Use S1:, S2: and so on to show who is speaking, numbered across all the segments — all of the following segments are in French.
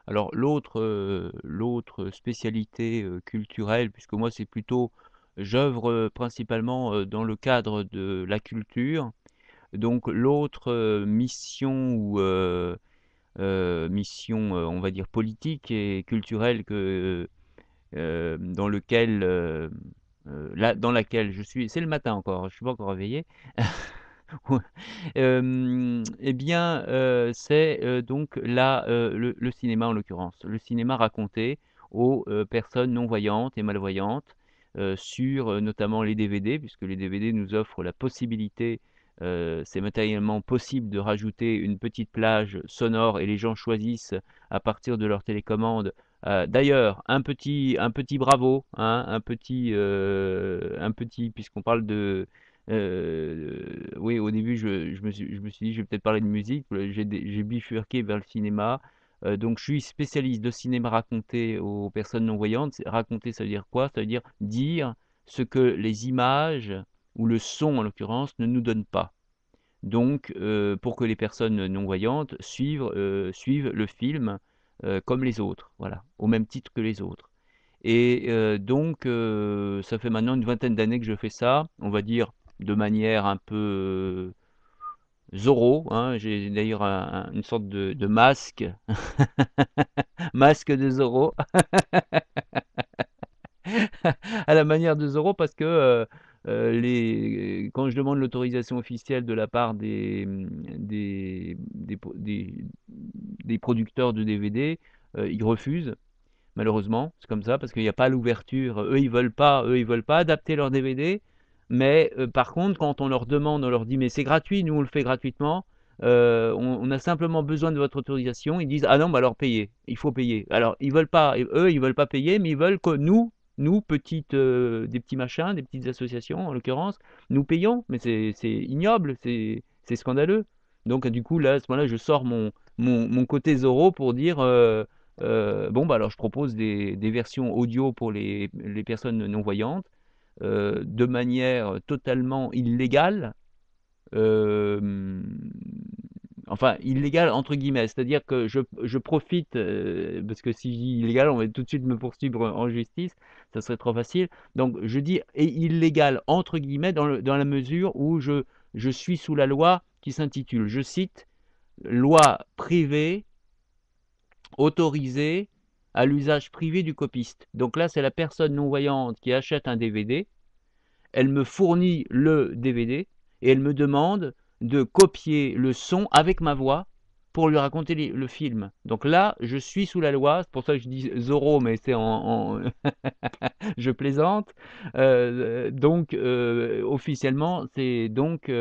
S1: Alors l'autre spécialité, culturelle, puisque moi c'est plutôt j'œuvre, principalement, dans le cadre de la culture. Donc l'autre, mission ou mission, on va dire politique et culturelle que, dans lequel, dans laquelle je suis c'est le matin encore, je suis pas encore réveillé. Ouais, et bien, c'est, donc là, le cinéma en l'occurrence. Le cinéma raconté aux, personnes non-voyantes et malvoyantes, sur, notamment les DVD, puisque les DVD nous offrent la possibilité, c'est matériellement possible de rajouter une petite plage sonore et les gens choisissent à partir de leur télécommande. D'ailleurs, un petit bravo, hein, un petit puisqu'on parle de oui, au début, je me suis dit: «Je vais peut-être parler de musique». J'ai bifurqué vers le cinéma. Donc je suis spécialiste de cinéma raconté aux personnes non-voyantes. C'est raconter, ça veut dire quoi? Ça veut dire ce que les images ou le son, en l'occurrence, ne nous donnent pas. Donc pour que les personnes non-voyantes suivent le film, comme les autres, voilà, au même titre que les autres. Et donc ça fait maintenant une vingtaine d'années que je fais ça, on va dire de manière un peu, Zorro, hein. J'ai d'ailleurs une sorte de masque, masque de Zorro, à la manière de Zorro parce que, quand je demande l'autorisation officielle de la part des producteurs de DVD, ils refusent. Malheureusement, c'est comme ça parce qu'il n'y a pas l'ouverture. Eux, ils veulent pas adapter leurs DVD. Mais par contre, quand on leur demande, on leur dit: «Mais c'est gratuit, nous on le fait gratuitement, on a simplement besoin de votre autorisation». Ils disent: «Ah non, bah alors payez, il faut payer». Alors ils veulent pas, eux, ils veulent pas payer, mais ils veulent que nous petites, des petits machins, des petites associations en l'occurrence, nous payons. Mais c'est ignoble, c'est scandaleux. Donc du coup là, à ce moment-là, je sors mon côté Zorro pour dire, bon, bah, alors je propose des versions audio pour les personnes non-voyantes, de manière totalement illégale, hem, enfin «illégale» entre guillemets, c'est-à-dire que je profite, parce que si je dis illégal, on va tout de suite me poursuivre en justice, ça serait trop facile. Donc je dis «et illégal» entre guillemets dans la mesure où je suis sous la loi qui s'intitule, je cite: «Loi privée autorisée à l'usage privé du copiste». Donc là, c'est la personne non-voyante qui achète un DVD, elle me fournit le DVD et elle me demande de copier le son avec ma voix pour lui raconter le film. Donc là, je suis sous la loi, c'est pour ça que je dis Zorro, mais c'est je plaisante. Donc, officiellement, c'est donc,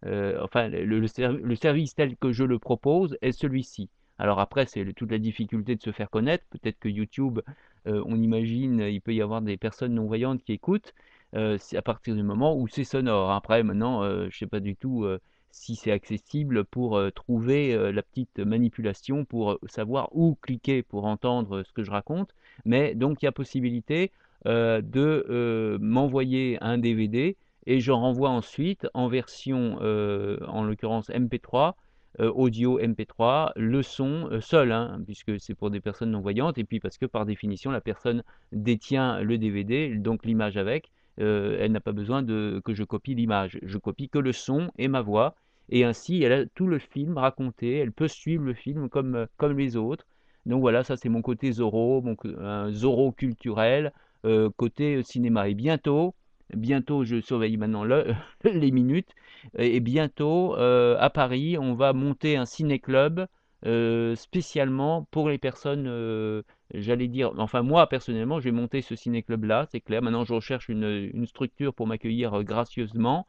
S1: enfin, le service tel que je le propose est celui-ci. Alors après, c'est toute la difficulté de se faire connaître. Peut-être que YouTube, on imagine, il peut y avoir des personnes non-voyantes qui écoutent. C'est à partir du moment où c'est sonore. Après, maintenant, je ne sais pas du tout si c'est accessible pour trouver la petite manipulation pour savoir où cliquer pour entendre ce que je raconte. Mais donc, il y a possibilité de m'envoyer un DVD et j'en renvoie ensuite en version, en l'occurrence MP3, audio MP3, le son seul, hein, puisque c'est pour des personnes non-voyantes, et puis parce que par définition, la personne détient le DVD, donc l'image avec, elle n'a pas besoin que je copie l'image. Je copie que le son et ma voix, et ainsi elle a tout le film raconté, elle peut suivre le film comme les autres. Donc voilà, ça c'est mon côté Zorro, un Zorro culturel, côté cinéma. Et bientôt, je surveille maintenant les minutes, et bientôt à Paris, on va monter un ciné-club spécialement pour les personnes, j'allais dire, enfin moi personnellement, j'ai monté ce ciné-club-là, c'est clair. Maintenant, je recherche une structure pour m'accueillir gracieusement,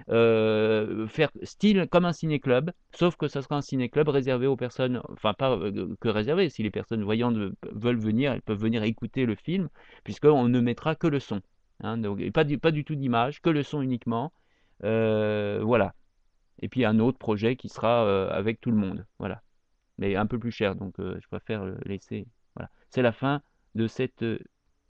S1: faire style comme un ciné-club, sauf que ça sera un ciné-club réservé aux personnes, enfin pas que réservé, si les personnes voyantes veulent venir, elles peuvent venir écouter le film, puisqu'on ne mettra que le son, hein, donc, et pas du tout d'image, que le son uniquement, voilà. Et puis un autre projet qui sera avec tout le monde, voilà, mais un peu plus cher, donc je préfère laisser, voilà. C'est la fin de cette